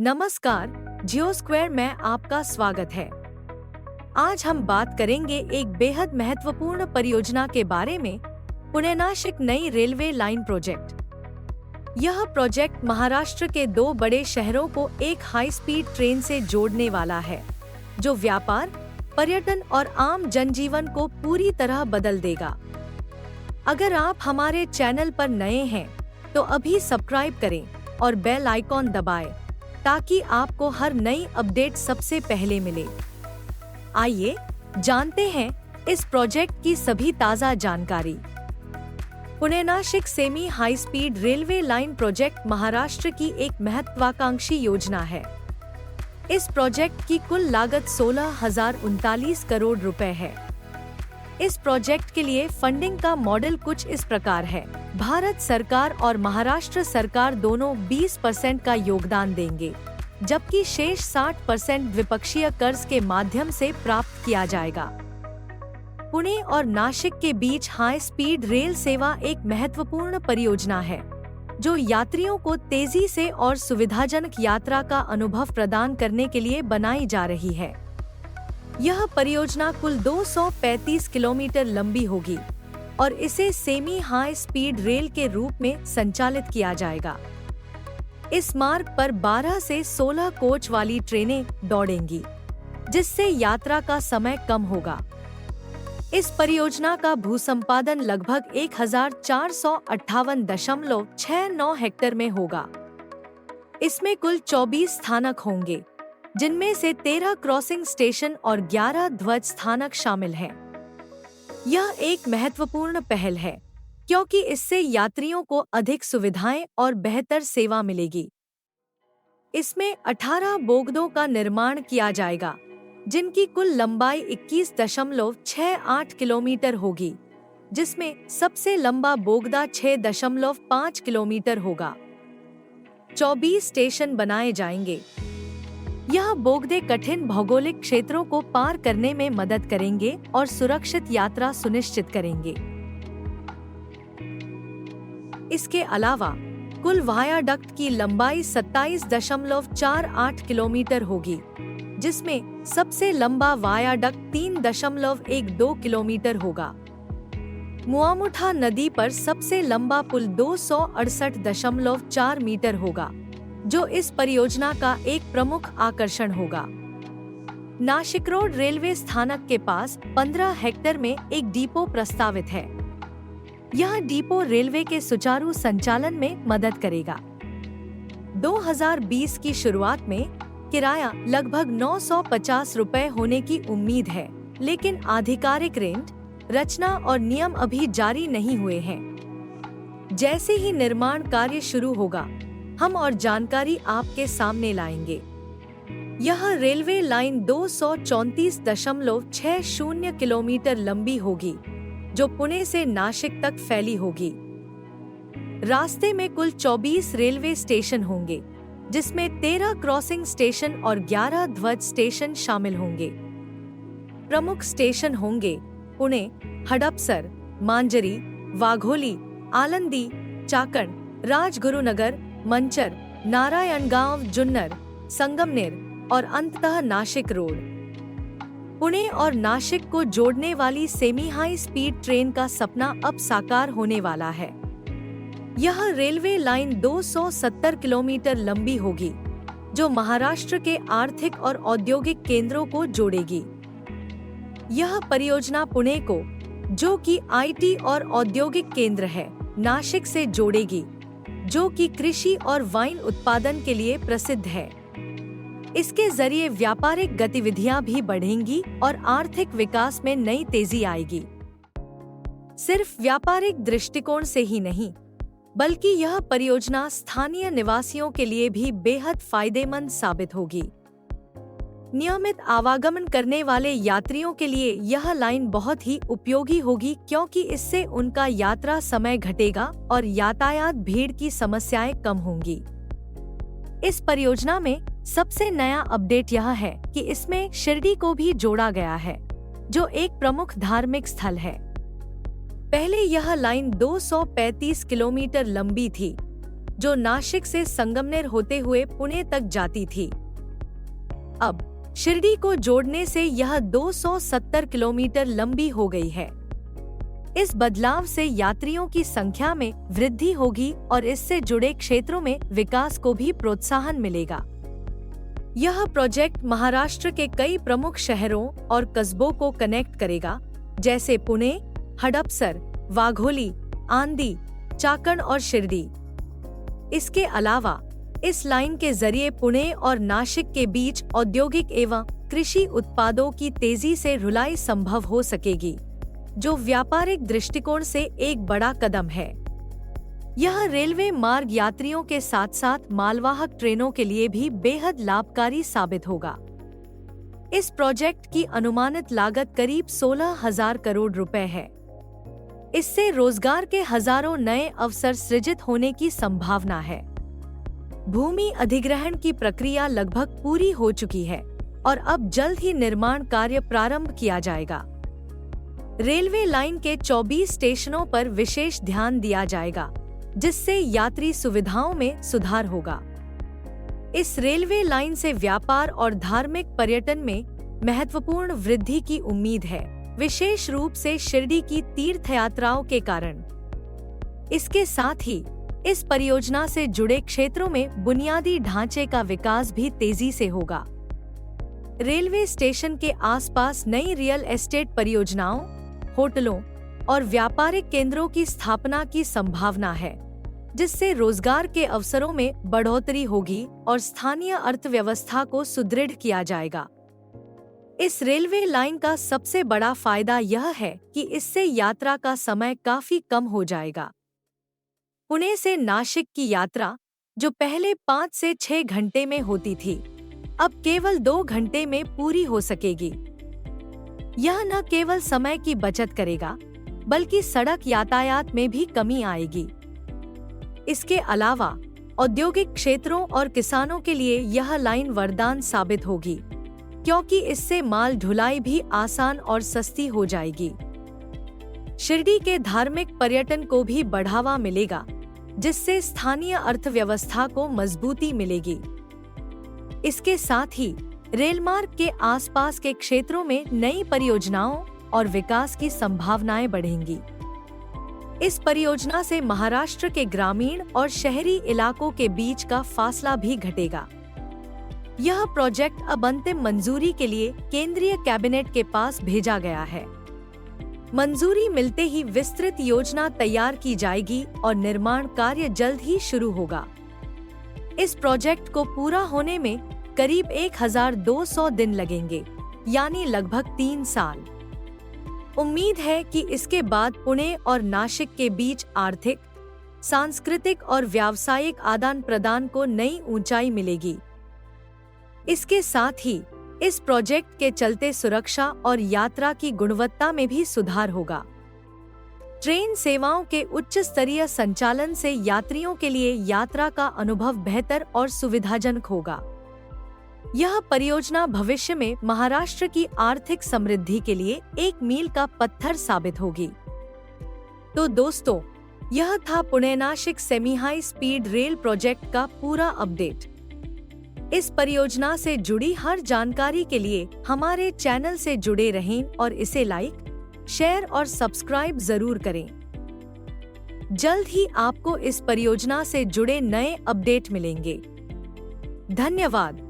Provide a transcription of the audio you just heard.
नमस्कार, जियो स्क्वायर में आपका स्वागत है। आज हम बात करेंगे एक बेहद महत्वपूर्ण परियोजना के बारे में, पुणे नाशिक नई रेलवे लाइन प्रोजेक्ट। यह प्रोजेक्ट महाराष्ट्र के दो बड़े शहरों को एक हाई स्पीड ट्रेन से जोड़ने वाला है, जो व्यापार, पर्यटन और आम जनजीवन को पूरी तरह बदल देगा। अगर आप हमारे चैनल पर नए हैं, तो अभी सब्सक्राइब करें और बेल आइकॉन दबाएं, ताकि आपको हर नई अपडेट सबसे पहले मिले। आइए जानते हैं इस प्रोजेक्ट की सभी ताज़ा जानकारी। Pune Nashik semi high speed railway line project Maharashtra की एक महत्वाकांक्षी योजना है। इस प्रोजेक्ट की कुल लागत 16,039 करोड़ रुपए है। इस प्रोजेक्ट के लिए फंडिंग का मॉडल कुछ इस प्रकार है। भारत सरकार और महाराष्ट्र सरकार दोनों 20% का योगदान देंगे, जबकि शेष 60% द्विपक्षीय कर्ज के माध्यम से प्राप्त किया जाएगा। पुणे और नाशिक के बीच हाई स्पीड रेल सेवा एक महत्वपूर्ण परियोजना है, जो यात्रियों को तेजी से और सुविधाजनक यात्रा का अनुभव प्रदान करने के लिए बनाई जा रही है। यह परियोजना कुल 235 किलोमीटर लंबी होगी और इसे सेमी हाई स्पीड रेल के रूप में संचालित किया जाएगा। इस मार्ग पर 12 से 16 कोच वाली ट्रेनें दौड़ेंगी, जिससे यात्रा का समय कम होगा। इस परियोजना का भूसंपादन लगभग 1458.69 हेक्टेयर में होगा। इसमें कुल 24 स्थानक होंगे, जिनमें से 13 क्रॉसिंग स्टेशन और 11 ध्वज स्थानक शामिल हैं। यह एक महत्वपूर्ण पहल है, क्योंकि इससे यात्रियों को अधिक सुविधाएं और बेहतर सेवा मिलेगी। इसमें 18 बोगदों का निर्माण किया जाएगा, जिनकी कुल लंबाई 21.68 किलोमीटर होगी, जिसमें सबसे लंबा बोगदा 6.5 किलोमीटर होगा। 24 स्टेशन बनाए जाएंगे। यह बोगदे कठिन भौगोलिक क्षेत्रों को पार करने में मदद करेंगे और सुरक्षित यात्रा सुनिश्चित करेंगे। इसके अलावा कुल वायाडक्ट की लंबाई 27.48 किलोमीटर होगी, जिसमें सबसे लंबा वायाडक्ट 3.12 किलोमीटर होगा। मुआमुठा नदी पर सबसे लंबा पुल 268.4 मीटर होगा, जो इस परियोजना का एक प्रमुख आकर्षण होगा। नाशिक रोड रेलवे स्थानक के पास 15 हेक्टेयर में एक डिपो प्रस्तावित है। यह डिपो रेलवे के सुचारू संचालन में मदद करेगा। 2020 की शुरुआत में किराया लगभग 950 रुपए होने की उम्मीद है, लेकिन आधिकारिक रेंट, रचना और नियम अभी जारी नहीं हुए हैं। जैसे ही निर्माण कार्य शुरू होगा, हम और जानकारी आपके सामने लाएंगे। यह रेलवे लाइन 234.60 किलोमीटर लंबी होगी, जो पुणे से नाशिक तक फैली होगी। रास्ते में कुल 24 रेलवे स्टेशन होंगे, जिसमें 13 क्रॉसिंग स्टेशन और 11 ध्वज स्टेशन शामिल होंगे। प्रमुख स्टेशन होंगे पुणे, हडपसर, मांजरी, वाघोली, आलंदी, चाकण, राजगुरुनगर, मंचर, नारायणगांव, जुन्नर, संगमनेर और अंततः नाशिक रोड। पुणे और नाशिक को जोड़ने वाली सेमी हाई स्पीड ट्रेन का सपना अब साकार होने वाला है। यह रेलवे लाइन 270 किलोमीटर लंबी होगी, जो महाराष्ट्र के आर्थिक और औद्योगिक केंद्रों को जोड़ेगी। यह परियोजना पुणे को, जो कि आईटी और औद्योगिक केंद्र है, नाशिक से जोड़ेगी, जो कि कृषि और वाइन उत्पादन के लिए प्रसिद्ध है। इसके जरिए व्यापारिक गतिविधियां भी बढ़ेंगी और आर्थिक विकास में नई तेजी आएगी। सिर्फ व्यापारिक दृष्टिकोण से ही नहीं, बल्कि यह परियोजना स्थानीय निवासियों के लिए भी बेहद फायदेमंद साबित होगी। नियमित आवागमन करने वाले यात्रियों के लिए यह लाइन बहुत ही उपयोगी होगी, क्योंकि इससे उनका यात्रा समय घटेगा और यातायात भीड़ की समस्याएं कम होंगी। इस परियोजना में सबसे नया अपडेट यह है कि इसमें शिरडी को भी जोड़ा गया है, जो एक प्रमुख धार्मिक स्थल है। पहले यह लाइन 235 किलोमीटर लंबी थी, जो नासिक से संगमनेर होते हुए पुणे तक जाती थी। अब शिरडी को जोड़ने से यह 270 किलोमीटर लंबी हो गई है। इस बदलाव से यात्रियों की संख्या में वृद्धि होगी और इससे जुड़े क्षेत्रों में विकास को भी प्रोत्साहन मिलेगा। यह प्रोजेक्ट महाराष्ट्र के कई प्रमुख शहरों और कस्बों को कनेक्ट करेगा, जैसे पुणे, हडपसर, वाघोली, आंधी, चाकण और शिरडी। इसके अलावा इस लाइन के जरिए पुणे और नासिक के बीच औद्योगिक एवं कृषि उत्पादों की तेजी से ढुलाई संभव हो सकेगी, जो व्यापारिक दृष्टिकोण से एक बड़ा कदम है। यह रेलवे मार्ग यात्रियों के साथ साथ मालवाहक ट्रेनों के लिए भी बेहद लाभकारी साबित होगा। इस प्रोजेक्ट की अनुमानित लागत करीब 16,000 करोड़ रुपए है। इससे रोजगार के हजारों नए अवसर सृजित होने की संभावना है। भूमि अधिग्रहण की प्रक्रिया लगभग पूरी हो चुकी है और अब जल्द ही निर्माण कार्य प्रारंभ किया जाएगा। रेलवे लाइन के 24 स्टेशनों पर विशेष ध्यान दिया जाएगा, जिससे यात्री सुविधाओं में सुधार होगा। इस रेलवे लाइन से व्यापार और धार्मिक पर्यटन में महत्वपूर्ण वृद्धि की उम्मीद है, विशेष रूप से शिरडी की तीर्थयात्राओं के कारण। इसके साथ ही इस परियोजना से जुड़े क्षेत्रों में बुनियादी ढांचे का विकास भी तेजी से होगा। रेलवे स्टेशन के आसपास नई रियल एस्टेट परियोजनाओं, होटलों और व्यापारिक केंद्रों की स्थापना की संभावना है, जिससे रोजगार के अवसरों में बढ़ोतरी होगी और स्थानीय अर्थव्यवस्था को सुदृढ़ किया जाएगा। इस रेलवे लाइन का सबसे बड़ा फायदा यह है कि इससे यात्रा का समय काफी कम हो जाएगा। पुणे से नासिक की यात्रा, जो पहले 5 से 6 घंटे में होती थी, अब केवल 2 घंटे में पूरी हो सकेगी। यह न केवल समय की बचत करेगा, बल्कि सड़क यातायात में भी कमी आएगी। इसके अलावा औद्योगिक क्षेत्रों और किसानों के लिए यह लाइन वरदान साबित होगी, क्योंकि इससे माल ढुलाई भी आसान और सस्ती हो जाएगी। शिरडी के धार्मिक पर्यटन को भी बढ़ावा मिलेगा, जिससे स्थानीय अर्थव्यवस्था को मजबूती मिलेगी। इसके साथ ही रेलमार्ग के आसपास के क्षेत्रों में नई परियोजनाओं और विकास की संभावनाएं बढ़ेंगी। इस परियोजना से महाराष्ट्र के ग्रामीण और शहरी इलाकों के बीच का फासला भी घटेगा। यह प्रोजेक्ट अब अंतिम मंजूरी के लिए केंद्रीय कैबिनेट के पास भेजा गया है। मंजूरी मिलते ही विस्तृत योजना तैयार की जाएगी और निर्माण कार्य जल्द ही शुरू होगा। इस प्रोजेक्ट को पूरा होने में करीब 1200 दिन लगेंगे, यानी लगभग 3 साल। उम्मीद है कि इसके बाद पुणे और नासिक के बीच आर्थिक, सांस्कृतिक और व्यावसायिक आदान प्रदान को नई ऊंचाई मिलेगी। इसके साथ ही इस प्रोजेक्ट के चलते सुरक्षा और यात्रा की गुणवत्ता में भी सुधार होगा। ट्रेन सेवाओं के उच्च स्तरीय संचालन से यात्रियों के लिए यात्रा का अनुभव बेहतर और सुविधाजनक होगा। यह परियोजना भविष्य में महाराष्ट्र की आर्थिक समृद्धि के लिए एक मील का पत्थर साबित होगी। तो दोस्तों, यह था Pune Nashik semi high speed rail project का पूरा अपडेट। इस परियोजना से जुड़ी हर जानकारी के लिए हमारे चैनल से जुड़े रहें और इसे लाइक, शेयर और सब्सक्राइब जरूर करें। जल्द ही आपको इस परियोजना से जुड़े नए अपडेट मिलेंगे। धन्यवाद।